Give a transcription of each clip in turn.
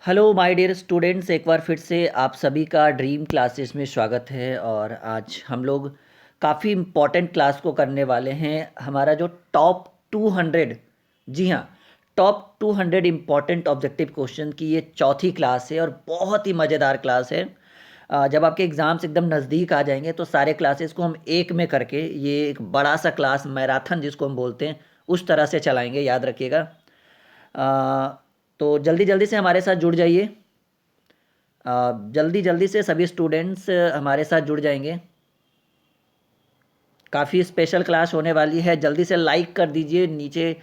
Hello my dear students, एक बार फिर से आप सभी का ड्रीम क्लासेस में स्वागत है। और आज हम लोग काफ़ी इम्पॉर्टेंट क्लास को करने वाले हैं। हमारा जो टॉप 200, जी हाँ, टॉप 200 इम्पॉर्टेंट ऑब्जेक्टिव क्वेश्चन की ये चौथी क्लास है और बहुत ही मज़ेदार क्लास है। जब आपके एग्ज़ाम्स एकदम नज़दीक आ जाएंगे तो सारे क्लासेस को हम एक में करके ये एक बड़ा सा क्लास मैराथन जिसको हम बोलते हैं उस तरह से चलाएंगे, याद रखिएगा। तो जल्दी जल्दी से हमारे साथ जुड़ जाइए। जल्दी जल्दी से सभी स्टूडेंट्स हमारे साथ जुड़ जाएंगे। काफ़ी स्पेशल क्लास होने वाली है। जल्दी से लाइक कर दीजिए, नीचे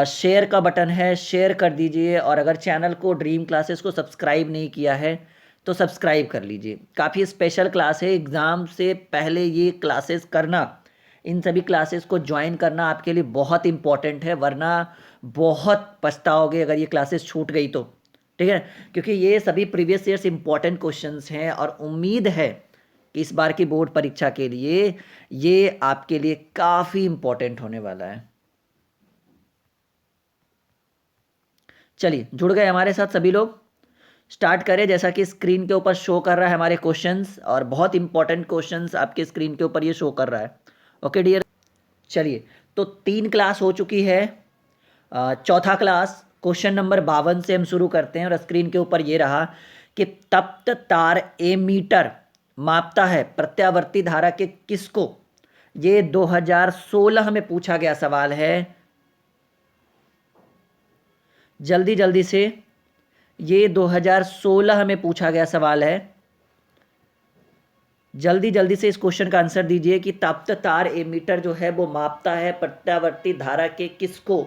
शेयर का बटन है, शेयर कर दीजिए। और अगर चैनल को ड्रीम क्लासेस को सब्सक्राइब नहीं किया है तो सब्सक्राइब कर लीजिए। काफ़ी स्पेशल क्लास है। एग्ज़ाम से पहले ये क्लासेस करना, इन सभी क्लासेस को ज्वाइन करना आपके लिए बहुत इंपॉर्टेंट है, वरना बहुत पछताओगे अगर ये क्लासेस छूट गई तो। ठीक है, क्योंकि ये सभी प्रीवियस ईयर्स इंपॉर्टेंट क्वेश्चंस हैं और उम्मीद है कि इस बार की बोर्ड परीक्षा के लिए ये आपके लिए काफ़ी इंपॉर्टेंट होने वाला है। चलिए, जुड़ गए हमारे साथ सभी लोग। स्टार्ट करें। जैसा कि स्क्रीन के ऊपर शो कर रहा है हमारे क्वेश्चंस, और बहुत इंपॉर्टेंट क्वेश्चंस आपके स्क्रीन के ऊपर ये शो कर रहा है। ओके डियर, चलिए। तो 3 क्लास हो चुकी है। चौथा क्लास क्वेश्चन नंबर 52 से हम शुरू करते हैं। और स्क्रीन के ऊपर ये रहा कि तप्त तार एमीटर मापता है प्रत्यावर्ती धारा के किसको। ये 2016 में पूछा गया सवाल है। जल्दी जल्दी से, ये 2016 में पूछा गया सवाल है। जल्दी जल्दी से इस क्वेश्चन का आंसर दीजिए कि तप्त तार एमीटर जो है वो मापता है प्रत्यावर्ती धारा के किसको।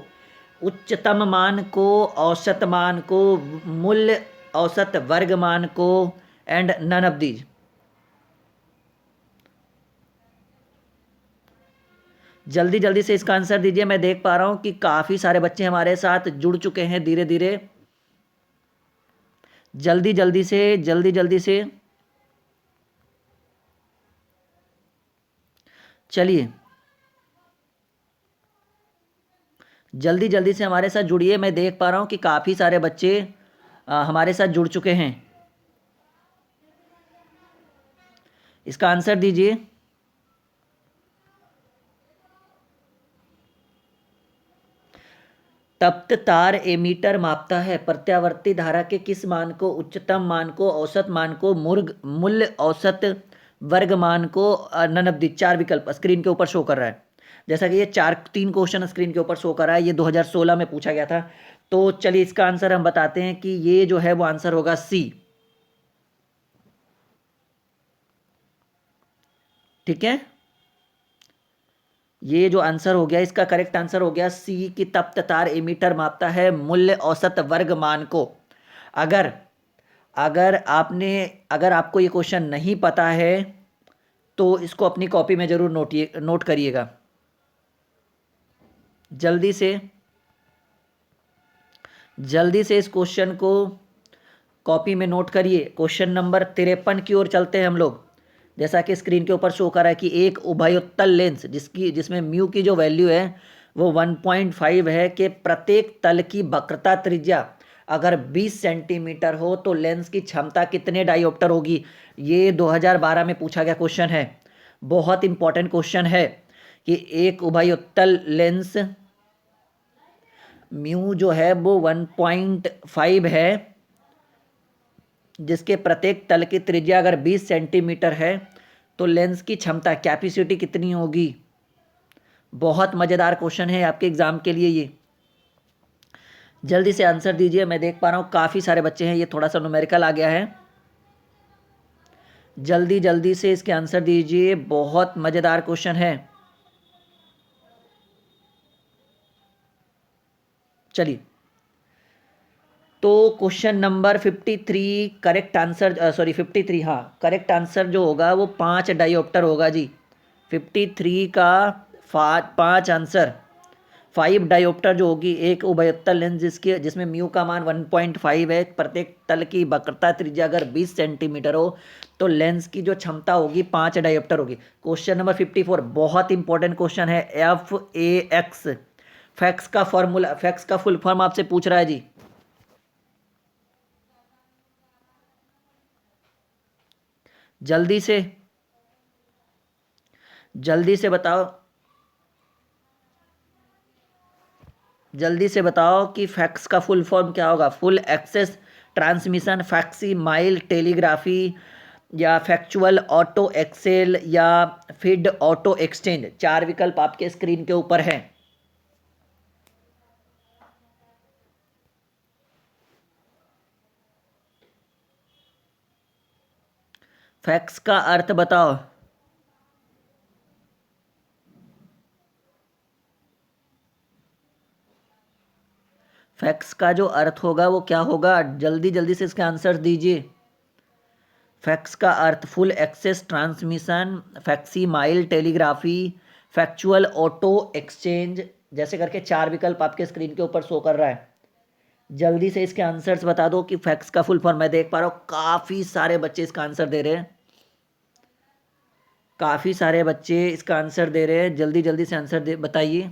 उच्चतम मान को, औसत मान को, मूल्य औसत वर्ग मान को, एंड नन ऑफ दीज। जल्दी जल्दी से इसका आंसर दीजिए। मैं देख पा रहा हूं कि काफी सारे बच्चे हमारे साथ जुड़ चुके हैं धीरे धीरे। जल्दी जल्दी से, जल्दी जल्दी से, चलिए जल्दी जल्दी से हमारे साथ जुड़िए। मैं देख पा रहा हूं कि काफी सारे बच्चे हमारे साथ जुड़ चुके हैं। इसका आंसर दीजिए। तप्त तार एमीटर मापता है प्रत्यावर्ती धारा के किस मान को। उच्चतम मान को, औसत मान को, मूल्य औसत वर्ग मान को, नन ऑफ दी। 4 विकल्प स्क्रीन के ऊपर शो कर रहा है। जैसा कि ये 3 क्वेश्चन स्क्रीन के ऊपर शो कर रहा है। ये 2016 में पूछा गया था। तो चलिए इसका आंसर हम बताते हैं कि ये जो है वो आंसर होगा सी। ठीक है, ये जो आंसर हो गया, इसका करेक्ट आंसर हो गया सी की तप्त तार एमीटर मापता है मूल्य औसत वर्ग मान को। अगर अगर आपने अगर आपको ये क्वेश्चन नहीं पता है तो इसको अपनी कॉपी में जरूर नोट करिएगा। जल्दी से, जल्दी से इस क्वेश्चन को कॉपी में नोट करिए। क्वेश्चन नंबर 53 की ओर चलते हैं हम लोग। जैसा कि स्क्रीन के ऊपर शो कर रहा है कि एक उभयोत्तल लेंस जिसमें म्यू की जो वैल्यू है वो 1.5 है, कि प्रत्येक तल की वक्रता त्रिज्या अगर 20 सेंटीमीटर हो तो लेंस की क्षमता कितने डायोप्टर होगी। ये 2012 में पूछा गया क्वेश्चन है। बहुत इंपॉर्टेंट क्वेश्चन है कि एक उभयोत्तल लेंस म्यू जो है वो 1.5 है, जिसके प्रत्येक तल की त्रिज्या अगर 20 सेंटीमीटर है तो लेंस की क्षमता, कैपेसिटी कितनी होगी। बहुत मज़ेदार क्वेश्चन है आपके एग्जाम के लिए ये। जल्दी से आंसर दीजिए। मैं देख पा रहा हूँ काफ़ी सारे बच्चे हैं। ये थोड़ा सा न्यूमेरिकल आ गया है। जल्दी जल्दी से इसके आंसर दीजिए। बहुत मज़ेदार क्वेश्चन है। चलिए, तो क्वेश्चन नंबर 53 करेक्ट आंसर, 53, हाँ, करेक्ट आंसर जो होगा वो 5 डायोप्टर होगा जी। 53 का 5 आंसर, 5 डायोप्टर जो होगी। एक उभयोत्तल लेंस जिसमें म्यू का मान 1.5 है, प्रत्येक तल की वक्रता त्रिज्या अगर 20 सेंटीमीटर हो तो लेंस की जो क्षमता होगी 5 डायोप्टर होगी। क्वेश्चन नंबर 54 बहुत इंपॉर्टेंट क्वेश्चन है। FAX, फैक्स का फॉर्मूला, फैक्स का फुल फॉर्म आपसे पूछ रहा है जी। जल्दी से, जल्दी से बताओ, जल्दी से बताओ कि फैक्स का फुल फॉर्म क्या होगा। Full access transmission, facsimile telegraphy, या फैक्चुअल ऑटो एक्सेल, या फीड ऑटो एक्सचेंज। चार विकल्प आपके स्क्रीन के ऊपर हैं। फैक्स का अर्थ बताओ। फैक्स का जो अर्थ होगा वो क्या होगा, जल्दी जल्दी से इसके आंसर दीजिए। फैक्स का अर्थ full access transmission, facsimile telegraphy, factual auto exchange, जैसे करके चार विकल्प आपके स्क्रीन के ऊपर शो कर रहा है। जल्दी से इसके आंसर्स बता दो कि फैक्स का फुल फॉर्म। मैं देख पा रहा हूँ काफ़ी सारे बच्चे इसका आंसर दे रहे हैं, काफ़ी सारे बच्चे इसका आंसर दे रहे हैं। जल्दी जल्दी से आंसर दे बताइए।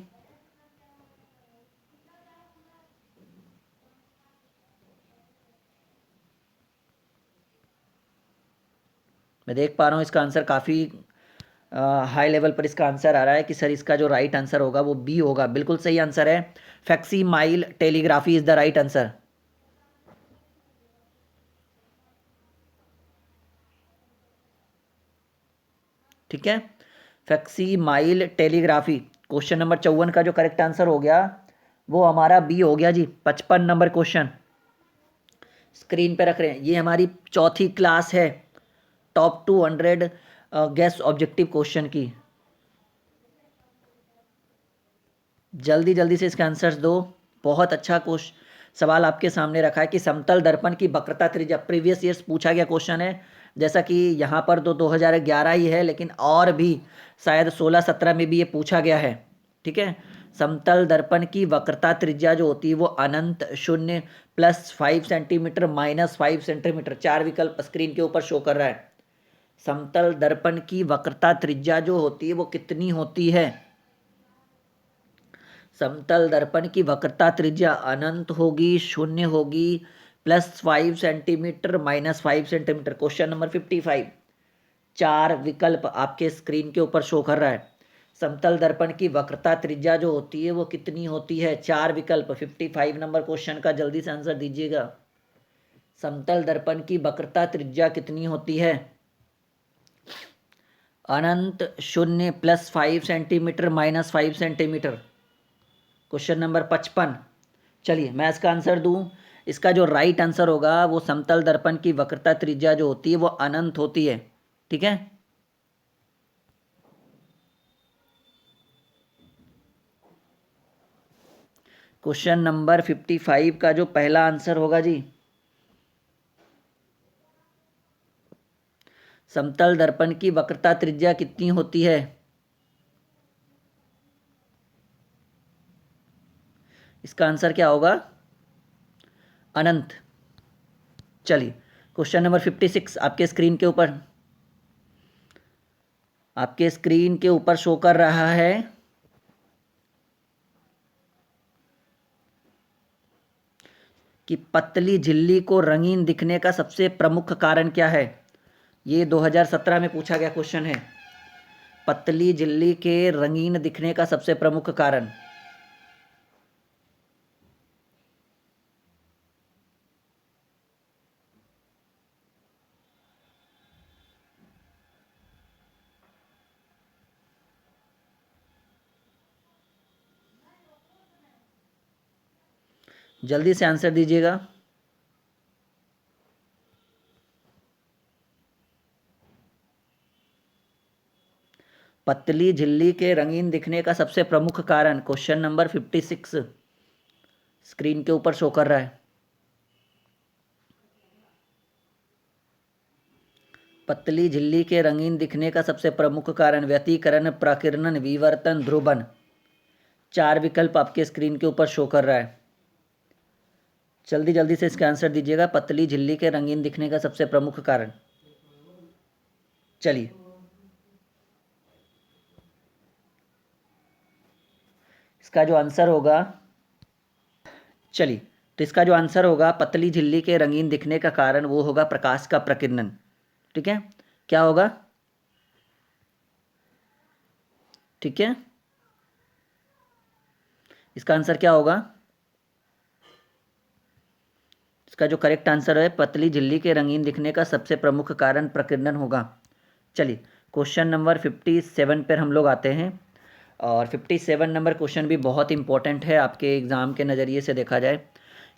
मैं देख पा रहा हूँ इसका आंसर काफ़ी हाई लेवल पर इसका आंसर आ रहा है कि सर इसका जो राइट आंसर होगा वो बी होगा। बिल्कुल सही आंसर है, facsimile telegraphy is the right answer. ठीक है, facsimile telegraphy. Question number 54 का जो करेक्ट आंसर हो गया वो हमारा बी हो गया जी। 55 नंबर क्वेश्चन स्क्रीन पे रख रहे हैं। ये हमारी चौथी क्लास है टॉप 200 गेस ऑब्जेक्टिव क्वेश्चन की। जल्दी जल्दी से इसके आंसर्स दो। बहुत अच्छा क्वेश्चन सवाल आपके सामने रखा है कि समतल दर्पण की वक्रता त्रिज्या। प्रीवियस ईयर्स पूछा गया क्वेश्चन है, जैसा कि यहाँ पर तो 2011 ही है, लेकिन और भी शायद 16-17 में भी ये पूछा गया है। ठीक है, समतल दर्पण की वक्रता त्रिज्या जो होती है वो अनंत, शून्य, +5 सेंटीमीटर, -5 सेंटीमीटर। चार विकल्प स्क्रीन के ऊपर शो कर रहा है। समतल दर्पण की वक्रता त्रिज्या जो होती है वो कितनी होती है। समतल दर्पण की वक्रता त्रिज्या अनंत होगी, शून्य होगी, +5 सेंटीमीटर, -5 सेंटीमीटर। Question number 55। चार विकल्प आपके स्क्रीन के ऊपर शो कर रहा है। समतल दर्पण की वक्रता त्रिज्या जो होती है वो कितनी होती है। चार विकल्प 55 नंबर क्वेश्चन का जल्दी से आंसर दीजिएगा। समतल दर्पण की वक्रता त्रिज्या कितनी होती है। अनंत, शून्य, +5 सेंटीमीटर, -5 सेंटीमीटर। Question number 55। चलिए मैं इसका आंसर दूं। इसका जो राइट आंसर होगा वो समतल दर्पण की वक्रता त्रिज्या जो होती है वो अनंत होती है। ठीक है, क्वेश्चन नंबर 55 का जो पहला आंसर होगा जी, समतल दर्पण की वक्रता त्रिज्या कितनी होती है। इसका आंसर क्या होगा, अनंत। चलिए क्वेश्चन नंबर 56 आपके स्क्रीन के ऊपर, आपके स्क्रीन के ऊपर शो कर रहा है कि पतली झिल्ली को रंगीन दिखने का सबसे प्रमुख कारण क्या है। ये 2017 में पूछा गया क्वेश्चन है। पतली झिल्ली के रंगीन दिखने का सबसे प्रमुख कारण। जल्दी से आंसर दीजिएगा। पतली झिल्ली के रंगीन दिखने का सबसे प्रमुख कारण, क्वेश्चन नंबर 56 स्क्रीन के ऊपर शो कर रहा है। पतली झिल्ली के रंगीन दिखने का सबसे प्रमुख कारण व्यतिकरण, प्रकीर्णन, विवर्तन, ध्रुवन। चार विकल्प आपके स्क्रीन के ऊपर शो कर रहा है। जल्दी जल्दी से इसका आंसर दीजिएगा। पतली झिल्ली के रंगीन दिखने का सबसे प्रमुख कारण। चलिए इसका जो आंसर होगा, चलिए तो इसका जो आंसर होगा पतली झिल्ली के रंगीन दिखने का कारण वो होगा प्रकाश का प्रकीर्णन। ठीक है, क्या होगा? ठीक है, इसका आंसर क्या होगा? इसका जो करेक्ट आंसर है, पतली झिल्ली के रंगीन दिखने का सबसे प्रमुख कारण प्रकीर्णन होगा। चलिए, क्वेश्चन नंबर 57 पर हम लोग आते हैं। और 57 नंबर क्वेश्चन भी बहुत इंपॉर्टेंट है आपके एग्ज़ाम के नज़रिए से देखा जाए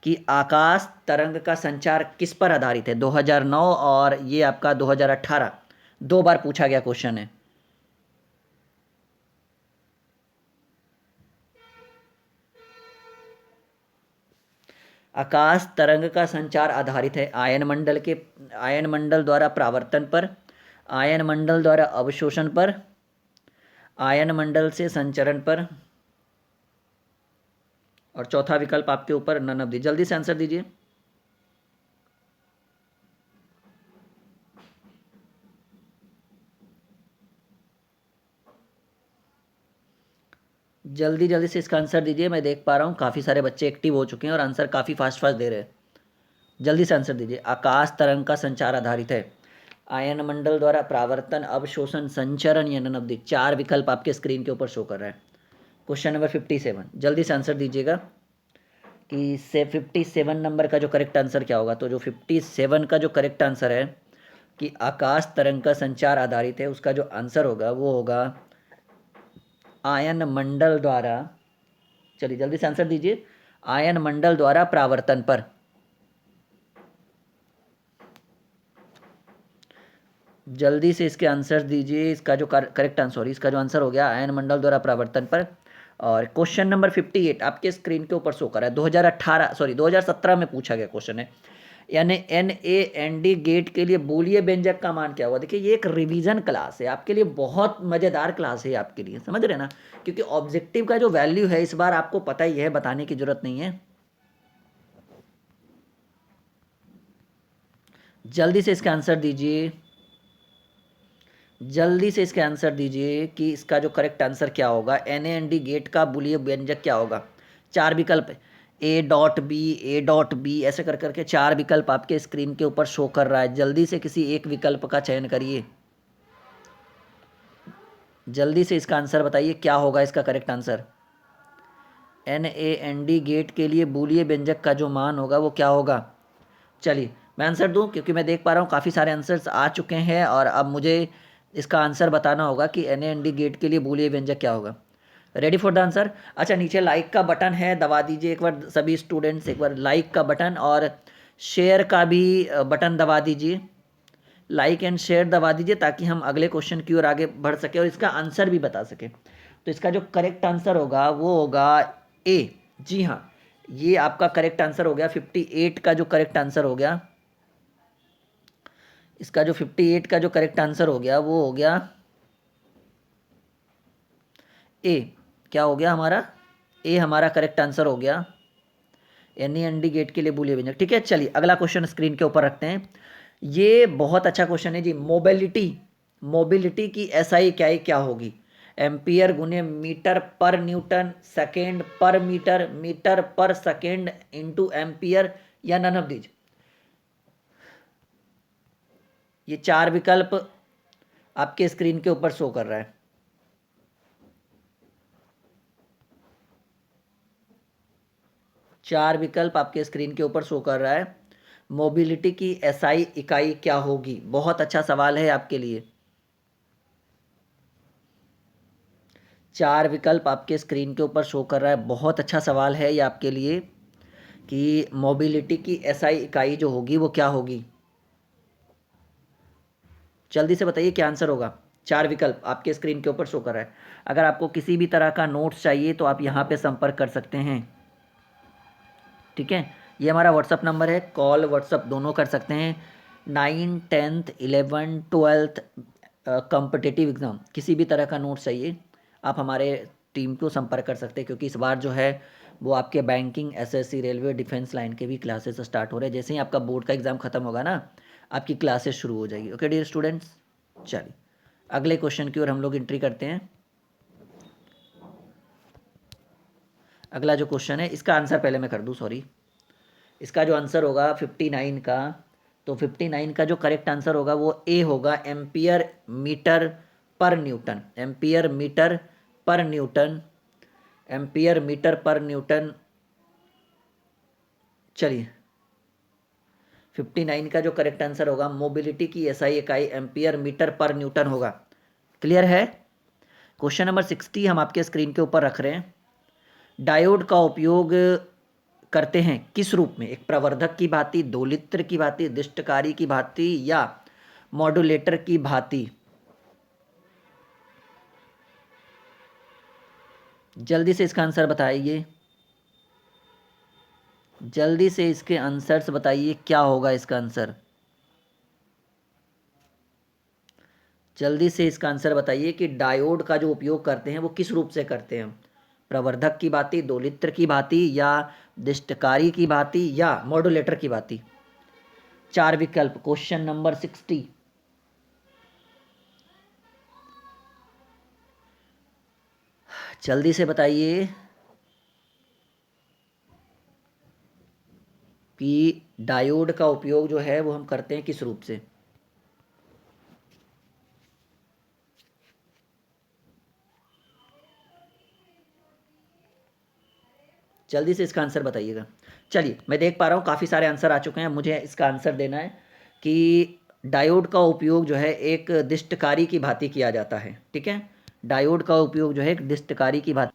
कि आकाश तरंग का संचार किस पर आधारित है। 2009 और ये आपका 2018 दो बार पूछा गया क्वेश्चन है। आकाश तरंग का संचार आधारित है आयन मंडल द्वारा परावर्तन पर, आयन मंडल द्वारा अवशोषण पर, आयन मंडल से संचरण पर, और चौथा विकल्प आपके ऊपर नन ऑफ दी। जल्दी से आंसर दीजिए। जल्दी जल्दी से इसका आंसर दीजिए। मैं देख पा रहा हूँ काफ़ी सारे बच्चे एक्टिव हो चुके हैं और आंसर काफ़ी फास्ट फास्ट दे रहे हैं। जल्दी से आंसर दीजिए। आकाश तरंग का संचार आधारित है आयन मंडल द्वारा परावर्तन, अवशोषण, संचरण या नन ऑफ दी। चार विकल्प आपके स्क्रीन के ऊपर शो कर रहा है। क्वेश्चन नंबर 57, जल्दी से आंसर दीजिएगा कि से 57 नंबर का जो करेक्ट आंसर क्या होगा। तो जो 57 का जो करेक्ट आंसर है कि आकाश तरंग का संचार आधारित है, उसका जो आंसर होगा वो होगा आयन मंडल द्वारा, चलिए जल्दी से आंसर दीजिए, आयन मंडल द्वारा परावर्तन पर। जल्दी से इसके आंसर दीजिए। इसका जो करेक्ट आंसर, सॉरी, इसका जो आंसर हो गया आयन मंडल द्वारा परावर्तन पर। और क्वेश्चन नंबर 58 आपके स्क्रीन के ऊपर शो कर रहा है। 2017 में पूछा गया क्वेश्चन है। यानी NaND गेट के लिए बूलियन व्यंजक का मान क्या हुआ। देखिए, ये एक रिवीजन क्लास है आपके लिए, बहुत मज़ेदार क्लास है आपके लिए, समझ रहे ना। क्योंकि ऑब्जेक्टिव का जो वैल्यू है इस बार आपको पता ही है, बताने की जरूरत नहीं है। जल्दी से इसका आंसर दीजिए। जल्दी से इसके आंसर दीजिए कि इसका जो करेक्ट आंसर क्या होगा। NaND गेट का बूलियन व्यंजक क्या होगा। चार विकल्प है, A.B ऐसे कर करके चार विकल्प आपके स्क्रीन के ऊपर शो कर रहा है। जल्दी से किसी एक विकल्प का चयन करिए। जल्दी से इसका आंसर बताइए, क्या होगा इसका करेक्ट आंसर। NaND गेट के लिए बूलियन व्यंजक का जो मान होगा वो क्या होगा। चलिए मैं आंसर दूं, क्योंकि मैं देख पा रहा हूँ काफ़ी सारे आंसर्स आ चुके हैं और अब मुझे इसका आंसर बताना होगा कि NaND गेट के लिए बूलियन व्यंजक क्या होगा। Ready for the answer. अच्छा, नीचे लाइक का बटन है, दबा दीजिए एक बार सभी स्टूडेंट्स, एक बार लाइक का बटन और शेयर का भी बटन दबा दीजिए। लाइक एंड शेयर दबा दीजिए ताकि हम अगले क्वेश्चन की ओर आगे बढ़ सके और इसका आंसर भी बता सके। तो इसका जो करेक्ट आंसर होगा वो होगा ए। जी हाँ, ये आपका करेक्ट आंसर हो गया। 58 का जो करेक्ट आंसर हो गया, इसका जो 58 का जो करेक्ट आंसर हो गया वो हो गया ए। क्या हो गया हमारा, ए हमारा करेक्ट आंसर हो गया। NaND गेट के लिए बूलियन व्यंजक। ठीक है, चलिए अगला क्वेश्चन स्क्रीन के ऊपर रखते हैं। ये बहुत अच्छा क्वेश्चन है जी। मोबिलिटी की SI इकाई क्या होगी। एम्पियर गुने मीटर पर न्यूटन, सेकेंड पर मीटर, मीटर पर सेकेंड इंटू एम्पियर या नन ऑफ दीज। ये चार विकल्प आपके स्क्रीन के ऊपर शो कर रहा है। चार विकल्प आपके स्क्रीन के ऊपर शो कर रहा है। मोबिलिटी की SI इकाई क्या होगी। बहुत अच्छा सवाल है आपके लिए। चार विकल्प आपके स्क्रीन के ऊपर शो कर रहा है। बहुत अच्छा सवाल है ये आपके लिए कि मोबिलिटी की SI इकाई जो होगी वो क्या होगी। जल्दी से बताइए क्या आंसर होगा। चार विकल्प आपके स्क्रीन के ऊपर शो कर रहा है। अगर आपको किसी भी तरह का नोट्स चाहिए तो आप यहाँ पे संपर्क कर सकते हैं। ठीक है, ये हमारा व्हाट्सअप नंबर है, कॉल व्हाट्सअप दोनों कर सकते हैं। 9, 10th 11 12th कॉम्पिटिटिव एग्ज़ाम किसी भी तरह का नोट्स चाहिए आप हमारे टीम को संपर्क कर सकते हैं, क्योंकि इस बार जो है वो आपके banking, SSC, railway, defence line के भी क्लासेस स्टार्ट हो रहे हैं। जैसे ही आपका बोर्ड का एग्ज़ाम खत्म होगा ना, आपकी क्लासेस शुरू हो जाएगी। ओके डियर स्टूडेंट्स, चलिए अगले क्वेश्चन की ओर हम लोग एंट्री करते हैं। अगला जो क्वेश्चन है इसका आंसर पहले मैं कर दूं, सॉरी। इसका जो आंसर होगा 59 का तो 59 का जो करेक्ट आंसर होगा वो ए होगा, एम्पियर मीटर पर न्यूटन। एम्पियर मीटर पर न्यूटन, एम्पियर मीटर पर न्यूटन। चलिए 59 का जो करेक्ट आंसर होगा, मोबिलिटी की एसआई इकाई एम्पियर मीटर पर न्यूटन होगा। क्लियर है। क्वेश्चन नंबर 60 हम आपके स्क्रीन के ऊपर रख रहे हैं। डायोड का उपयोग करते हैं किस रूप में? एक प्रवर्धक की भांति, दोलित्र की भांति, दिष्टकारी की भांति या मॉड्यूलेटर की भांति? जल्दी से इसका आंसर बताइए, जल्दी से इसके आंसर्स बताइए, क्या होगा इसका आंसर? जल्दी से इसका आंसर बताइए कि डायोड का जो उपयोग करते हैं वो किस रूप से करते हैं? प्रवर्धक की भांति, दोलित्र की भांति या दिष्टकारी की भांति या मॉड्यूलेटर की भांति? 4 विकल्प, क्वेश्चन नंबर 60। जल्दी से बताइए कि डायोड का उपयोग जो है वो हम करते हैं किस रूप से? जल्दी से इसका आंसर बताइएगा। चलिए मैं देख पा रहा हूँ काफ़ी सारे आंसर आ चुके हैं। मुझे इसका आंसर देना है कि डायोड का उपयोग जो है एक दिष्टकारी की भांति किया जाता है। ठीक है, डायोड का उपयोग जो है एक दिष्टकारी की भांति।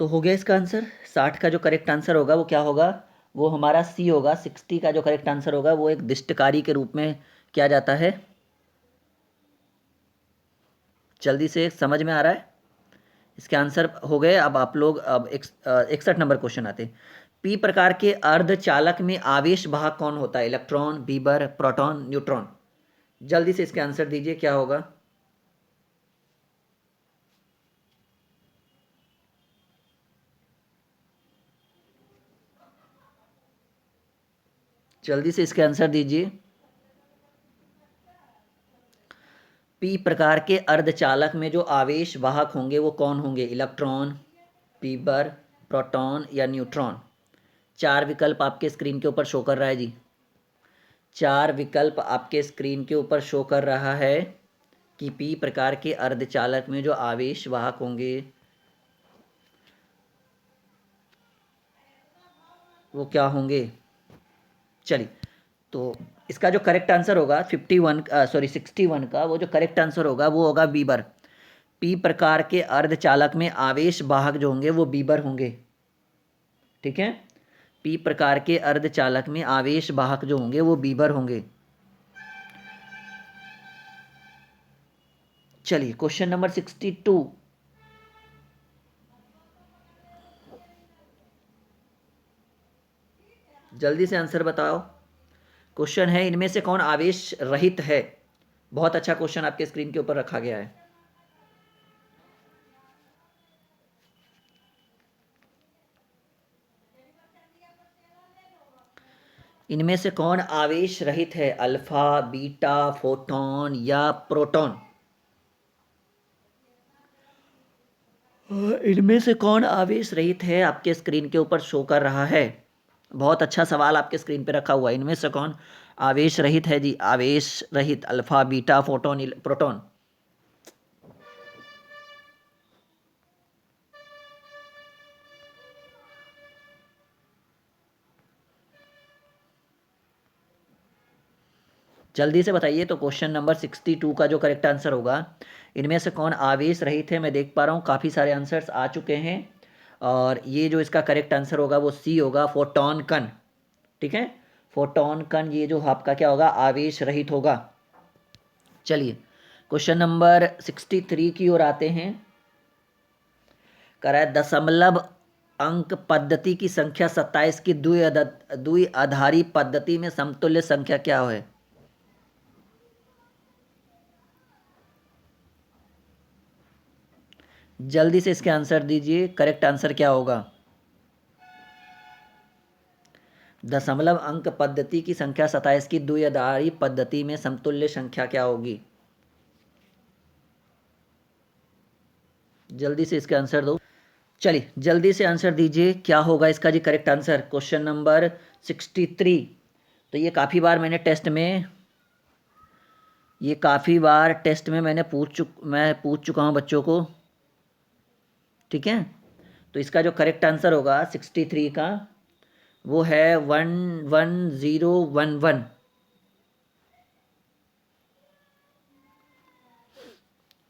तो हो गया इसका आंसर। 60 का जो करेक्ट आंसर होगा वो क्या होगा? वो हमारा सी होगा। 60 का जो करेक्ट आंसर होगा वो एक दिष्टकारी के रूप में किया जाता है। जल्दी से समझ में आ रहा है? इसके आंसर हो गए। अब आप लोग अब 61 नंबर क्वेश्चन आते हैं। पी प्रकार के अर्धचालक में आवेश वाहक कौन होता है? Electron, Bieber, proton, neutron? जल्दी से इसके आंसर दीजिए, क्या होगा? जल्दी से इसके आंसर दीजिए। पी प्रकार के अर्धचालक में जो आवेश वाहक होंगे वो कौन होंगे? इलेक्ट्रॉन, बीबर, प्रोटॉन या न्यूट्रॉन? 4 विकल्प आपके स्क्रीन के ऊपर शो कर रहा है जी। 4 विकल्प आपके स्क्रीन के ऊपर शो कर रहा है कि पी प्रकार के अर्धचालक में जो आवेश वाहक होंगे वो क्या होंगे? चलिए, तो इसका जो करेक्ट आंसर होगा 61 का, वो जो करेक्ट आंसर होगा वो होगा बीबर। पी प्रकार के अर्धचालक में आवेश वाहक जो होंगे वो बीबर होंगे। ठीक है, पी प्रकार के अर्धचालक में आवेश वाहक जो होंगे वो बीबर होंगे। चलिए क्वेश्चन नंबर 62। जल्दी से आंसर बताओ। क्वेश्चन है, इनमें से कौन आवेश रहित है? बहुत अच्छा क्वेश्चन आपके स्क्रीन के ऊपर रखा गया है। इनमें से कौन आवेश रहित है? अल्फा, बीटा, फोटॉन या प्रोटॉन? इनमें से कौन आवेश रहित है आपके स्क्रीन के ऊपर शो कर रहा है। बहुत अच्छा सवाल आपके स्क्रीन पे रखा हुआ है। इनमें से कौन आवेश रहित है जी? आवेश रहित, अल्फा, बीटा, फोटॉन, प्रोटॉन? जल्दी से बताइए। तो क्वेश्चन नंबर 62 का जो करेक्ट आंसर होगा, इनमें से कौन आवेश रहित है? मैं देख पा रहा हूँ काफ़ी सारे आंसर्स आ चुके हैं और ये जो इसका करेक्ट आंसर होगा वो सी होगा, फोटॉन कण। ठीक है, फोटॉन कण ये जो आपका क्या होगा? आवेश रहित होगा। चलिए क्वेश्चन नंबर 63 की ओर आते हैं। कह रहा है दशमलव अंक पद्धति की संख्या 27 की द्विआधारी पद्धति में समतुल्य संख्या क्या है? जल्दी से इसके आंसर दीजिए, करेक्ट आंसर क्या होगा? दशमलव अंक पद्धति की संख्या 27 की द्विआधारी पद्धति में समतुल्य संख्या क्या होगी? जल्दी से इसका आंसर दो। चलिए जल्दी से आंसर दीजिए, क्या होगा इसका जी करेक्ट आंसर? Question number 63। तो ये काफ़ी बार मैंने टेस्ट में मैं पूछ चुका हूँ बच्चों को। ठीक है, तो इसका जो करेक्ट आंसर होगा 63 का वो है 11011।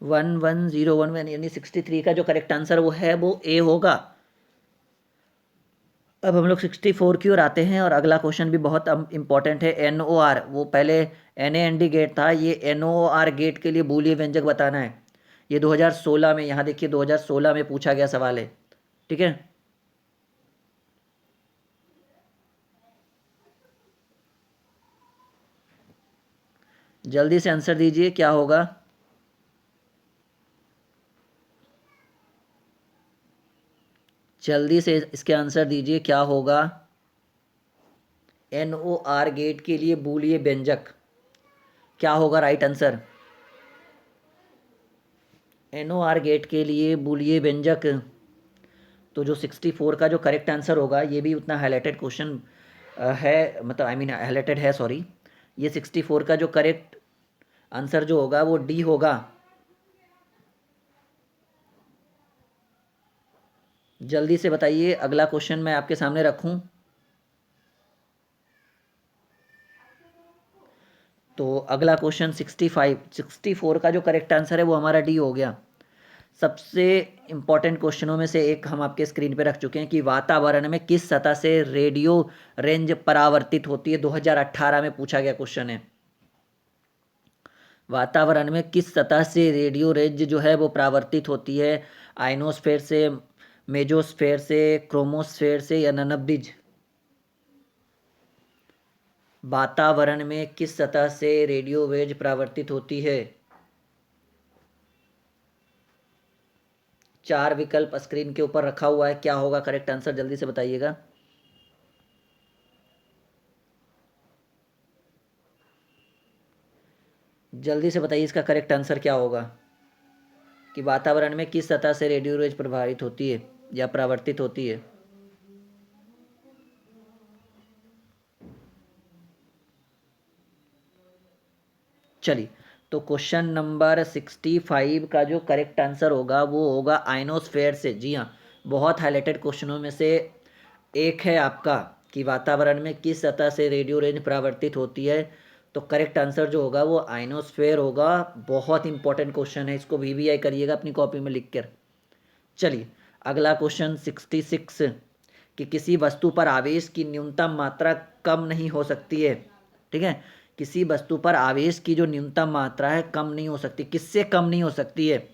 11011 यानी 63 का जो करेक्ट आंसर वो है वो ए होगा। अब हम लोग 64 की ओर आते हैं और अगला क्वेश्चन भी बहुत इंपॉर्टेंट है। NOR, वो पहले NAND गेट था, ये NOR गेट के लिए बूलियन व्यंजक बताना है। ये 2016 में, यहाँ देखिए 2016 में पूछा गया सवाल है। ठीक है, जल्दी से आंसर दीजिए क्या होगा। जल्दी से इसके आंसर दीजिए क्या होगा। NOR गेट के लिए बूलियन व्यंजक क्या होगा राइट आंसर। NOR गेट के लिए बूलियन व्यंजक, तो जो 64 का जो करेक्ट आंसर होगा, ये भी उतना हाईलाइटेड क्वेश्चन है, मतलब आई मीन हाईलाइटेड है, सॉरी। ये 64 का जो करेक्ट आंसर जो होगा वो डी होगा। जल्दी से बताइए, अगला क्वेश्चन मैं आपके सामने रखूं। तो अगला क्वेश्चन 64 का जो करेक्ट आंसर है वो हमारा डी हो गया। सबसे इम्पॉर्टेंट क्वेश्चनों में से एक हम आपके स्क्रीन पे रख चुके हैं कि वातावरण में किस सतह से रेडियो रेंज परावर्तित होती है। 2018 में पूछा गया क्वेश्चन है। वातावरण में किस सतह से रेडियो रेंज जो है वो परावर्तित होती है। आइनोस्फेयर से, मेजोस्फेयर से, क्रोमोस्फेयर से या ननब्दिज। वातावरण में किस सतह से रेडियो वेव परावर्तित होती है। 4 विकल्प स्क्रीन के ऊपर रखा हुआ है, क्या होगा करेक्ट आंसर, जल्दी से बताइएगा। जल्दी से बताइए इसका करेक्ट आंसर क्या होगा कि वातावरण में किस सतह से रेडियो वेव प्रभावित होती है या परावर्तित होती है। चलिए, तो क्वेश्चन नंबर 65 का जो करेक्ट आंसर होगा वो होगा आइनोस्फेयर से। जी हाँ, बहुत हाईलाइटेड क्वेश्चनों में से एक है आपका कि वातावरण में किस सतह से रेडियो रेंज परावर्तित होती है। तो करेक्ट आंसर जो होगा वो आइनोस्फेयर होगा। बहुत इंपॉर्टेंट क्वेश्चन है, इसको VVI करिएगा अपनी कॉपी में लिख कर। चलिए, अगला क्वेश्चन 66 कि किसी वस्तु पर आवेश की न्यूनतम मात्रा कम नहीं हो सकती है। ठीक है, किसी वस्तु पर आवेश की जो न्यूनतम मात्रा है कम नहीं हो सकती। किससे कम नहीं हो सकती है।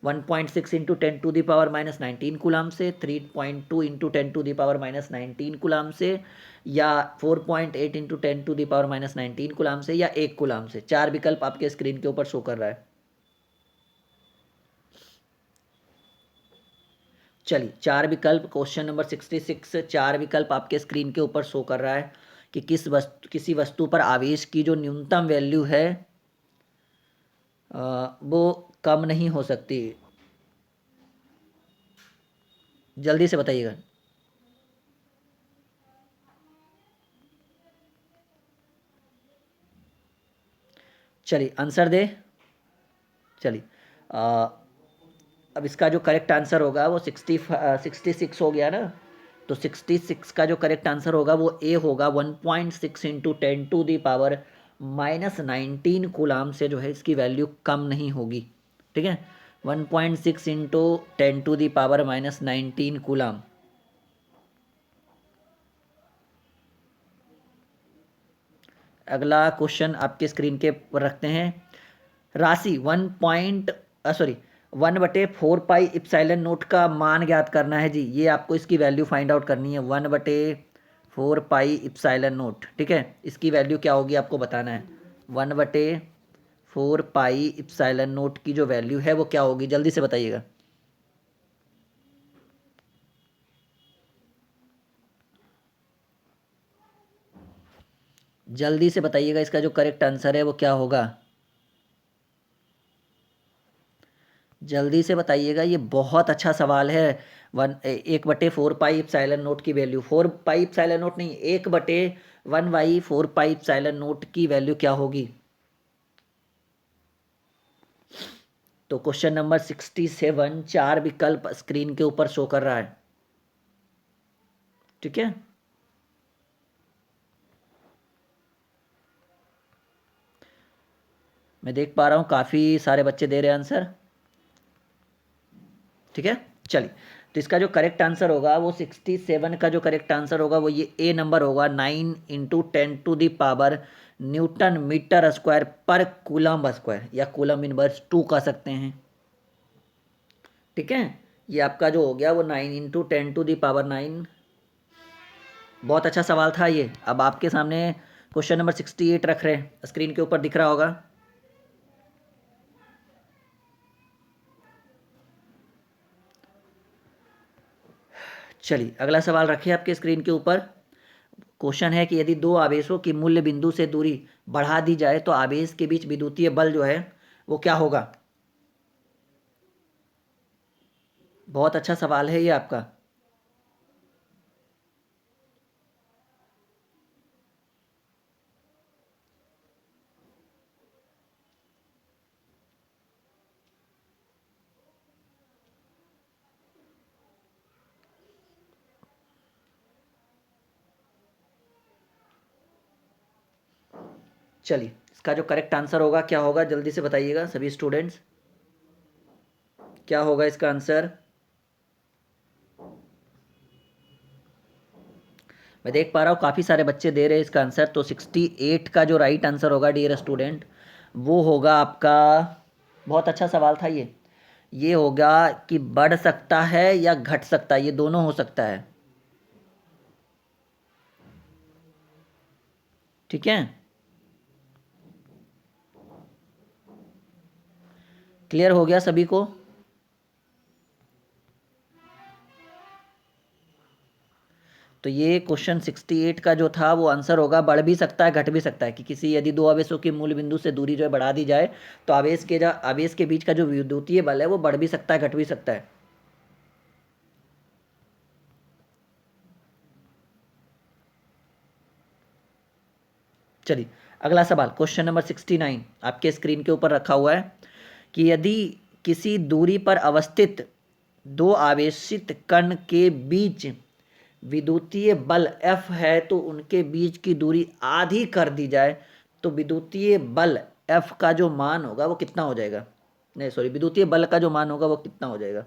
1.6 इंटू 10⁻⁻19 कूलाम से, 3.2 इंटू 10⁻⁻19 कूलाम से, या 4.8 इंटू 10⁻⁻19 कूलाम से, या 1 कूलाम से। 4 विकल्प आपके स्क्रीन के ऊपर शो कर रहा है। चलिए, 4 विकल्प, क्वेश्चन नंबर 66, 4 विकल्प आपके स्क्रीन के ऊपर शो कर रहा है कि किसी वस्तु पर आवेश की जो न्यूनतम वैल्यू है वो कम नहीं हो सकती। जल्दी से बताइएगा। चलिए आंसर दे। चलिए, अब इसका जो करेक्ट आंसर होगा वो 66 हो गया ना। तो 66 का जो करेक्ट आंसर होगा वो ए होगा। 1.6 इंटू 10⁻⁻19 कूलाम से जो है इसकी वैल्यू कम नहीं होगी। ठीक है, 1.6 इंटू 10⁻⁻19 कूलाम। अगला क्वेश्चन आपके स्क्रीन के पर रखते हैं। राशि 1/4 पाई इप्सिलॉन नोट का मान ज्ञात करना है जी। ये आपको इसकी वैल्यू फाइंड आउट करनी है। 1/4 पाई इप्सिलॉन नोट। ठीक है, इसकी वैल्यू क्या होगी आपको बताना है। 1/4 पाई इप्सिलॉन नोट की जो वैल्यू है वो क्या होगी, जल्दी से बताइएगा। जल्दी से बताइएगा इसका जो करेक्ट आंसर है वो क्या होगा। जल्दी से बताइएगा, ये बहुत अच्छा सवाल है। 1/4 पाई इप्सिलॉन नोट की वैल्यू, 4 पाई इप्सिलॉन नोट नहीं, 1/4 1/4πε0 की वैल्यू क्या होगी? तो क्वेश्चन नंबर 67 4 विकल्प स्क्रीन के ऊपर शो कर रहा है। ठीक है, मैं देख पा रहा हूँ काफ़ी सारे बच्चे दे रहे हैं आंसर। ठीक है, चलिए, तो इसका जो करेक्ट आंसर होगा वो 67 का जो करेक्ट आंसर होगा वो ये ए नंबर होगा, 9 × 10⁻⁴ न्यूटन मीटर स्क्वायर पर कूलम स्क्वायर, या कूलम इनवर्स 2 कह सकते हैं। ठीक है, ये आपका जो हो गया वो 9 × 10⁻⁹। बहुत अच्छा सवाल था ये। अब आपके सामने क्वेश्चन नंबर 68 रख रहे हैं, स्क्रीन के ऊपर दिख रहा होगा। चलिए, अगला सवाल रखिए आपके स्क्रीन के ऊपर। क्वेश्चन है कि यदि दो आवेशों की मूल्य बिंदु से दूरी बढ़ा दी जाए तो आवेश के बीच विद्युतीय बल जो है वो क्या होगा? बहुत अच्छा सवाल है ये आपका। चलिए, इसका जो करेक्ट आंसर होगा क्या होगा, जल्दी से बताइएगा सभी स्टूडेंट्स, क्या होगा इसका आंसर? मैं देख पा रहा हूँ काफ़ी सारे बच्चे दे रहे हैं इसका आंसर। तो 68 का जो राइट आंसर होगा डियर स्टूडेंट, वो होगा आपका, बहुत अच्छा सवाल था ये होगा कि बढ़ सकता है या घट सकता है, ये दोनों हो सकता है। ठीक है, क्लियर हो गया सभी को? तो ये क्वेश्चन 68 का जो था वो आंसर होगा बढ़ भी सकता है घट भी सकता है, कि किसी यदि दो आवेशों के मूल बिंदु से दूरी जो है बढ़ा दी जाए तो आवेश के बीच का जो विद्युतीय बल है वो बढ़ भी सकता है घट भी सकता है। चलिए, अगला सवाल क्वेश्चन नंबर 69 आपके स्क्रीन के ऊपर रखा हुआ है कि यदि किसी दूरी पर अवस्थित दो आवेशित कण के बीच विद्युतीय बल F है तो उनके बीच की दूरी आधी कर दी जाए तो विद्युतीय बल F का जो मान होगा वो कितना हो जाएगा? नहीं सॉरी, विद्युतीय बल का जो मान होगा वो कितना हो जाएगा?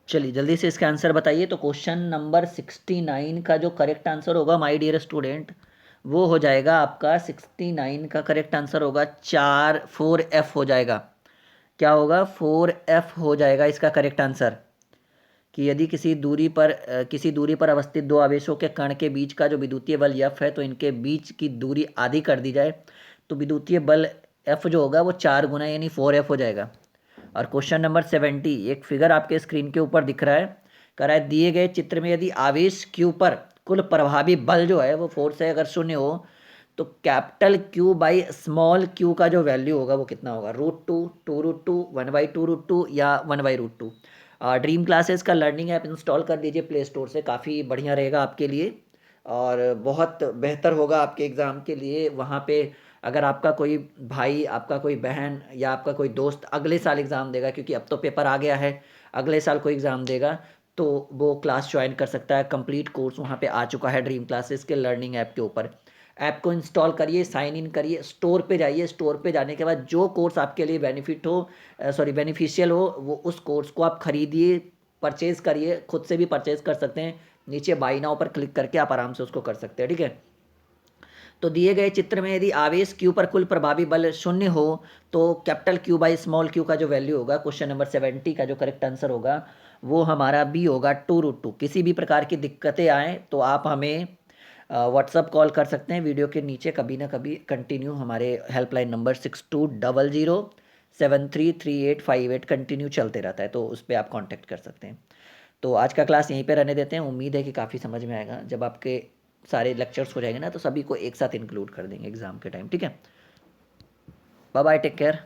चलिए, जल्दी से इसका आंसर बताइए। तो क्वेश्चन नंबर 69 का जो करेक्ट आंसर होगा माय डियर स्टूडेंट, वो हो जाएगा आपका 69 का करेक्ट आंसर होगा 4 4F हो जाएगा। क्या होगा? 4F हो जाएगा इसका करेक्ट आंसर। कि यदि किसी दूरी पर अवस्थित दो आवेशों के कण के बीच का जो विद्युतीय बल F है तो इनके बीच की दूरी आधी कर दी जाए तो विद्युतीय बल F जो होगा वो 4 गुना यानी 4F हो जाएगा। और क्वेश्चन नंबर 70 एक फिगर आपके स्क्रीन के ऊपर दिख रहा है, कह रहा है दिए गए चित्र में यदि आवेश Q पर कुल प्रभावी बल जो है वो फोर्स है अगर 0 हो तो capital Q by small q का जो वैल्यू होगा वो कितना होगा? √2, 2√2, 1/2√2 या 1/√2। ड्रीम क्लासेस का लर्निंग ऐप इंस्टॉल कर दीजिए प्ले स्टोर से, काफ़ी बढ़िया रहेगा आपके लिए और बहुत बेहतर होगा आपके एग्ज़ाम के लिए। वहाँ पे अगर आपका कोई भाई, आपका कोई बहन या आपका कोई दोस्त अगले साल एग्ज़ाम देगा, क्योंकि अब तो पेपर आ गया है, अगले साल कोई एग्ज़ाम देगा तो वो क्लास ज्वाइन कर सकता है। कंप्लीट कोर्स वहाँ पे आ चुका है ड्रीम क्लासेस के लर्निंग ऐप के ऊपर। ऐप को इंस्टॉल करिए, साइन इन करिए, स्टोर पे जाइए, स्टोर पे जाने के बाद जो कोर्स आपके लिए बेनिफिशियल हो वो उस कोर्स को आप खरीदिए, परचेज़ करिए, खुद से भी परचेज़ कर सकते हैं। नीचे बाई नाउ पर क्लिक करके आप आराम से उसको कर सकते हैं। ठीक है, तो दिए गए चित्र में यदि आवेश Q पर कुल प्रभावी बल 0 हो तो capital Q by small q का जो वैल्यू होगा, क्वेश्चन नंबर 70 का जो करेक्ट आंसर होगा वो हमारा बी होगा 2√2। किसी भी प्रकार की दिक्कतें आएँ तो आप हमें व्हाट्सअप कॉल कर सकते हैं, वीडियो के नीचे कभी ना कभी कंटिन्यू हमारे हेल्पलाइन नंबर 6200 733858 कंटिन्यू चलते रहता है, तो उस पर आप कांटेक्ट कर सकते हैं। तो आज का क्लास यहीं पे रहने देते हैं। उम्मीद है कि काफ़ी समझ में आएगा। जब आपके सारे लेक्चर्स हो जाएंगे ना तो सभी को एक साथ इंक्लूड कर देंगे एग्ज़ाम के टाइम। ठीक है, बाय बाय, टेक केयर।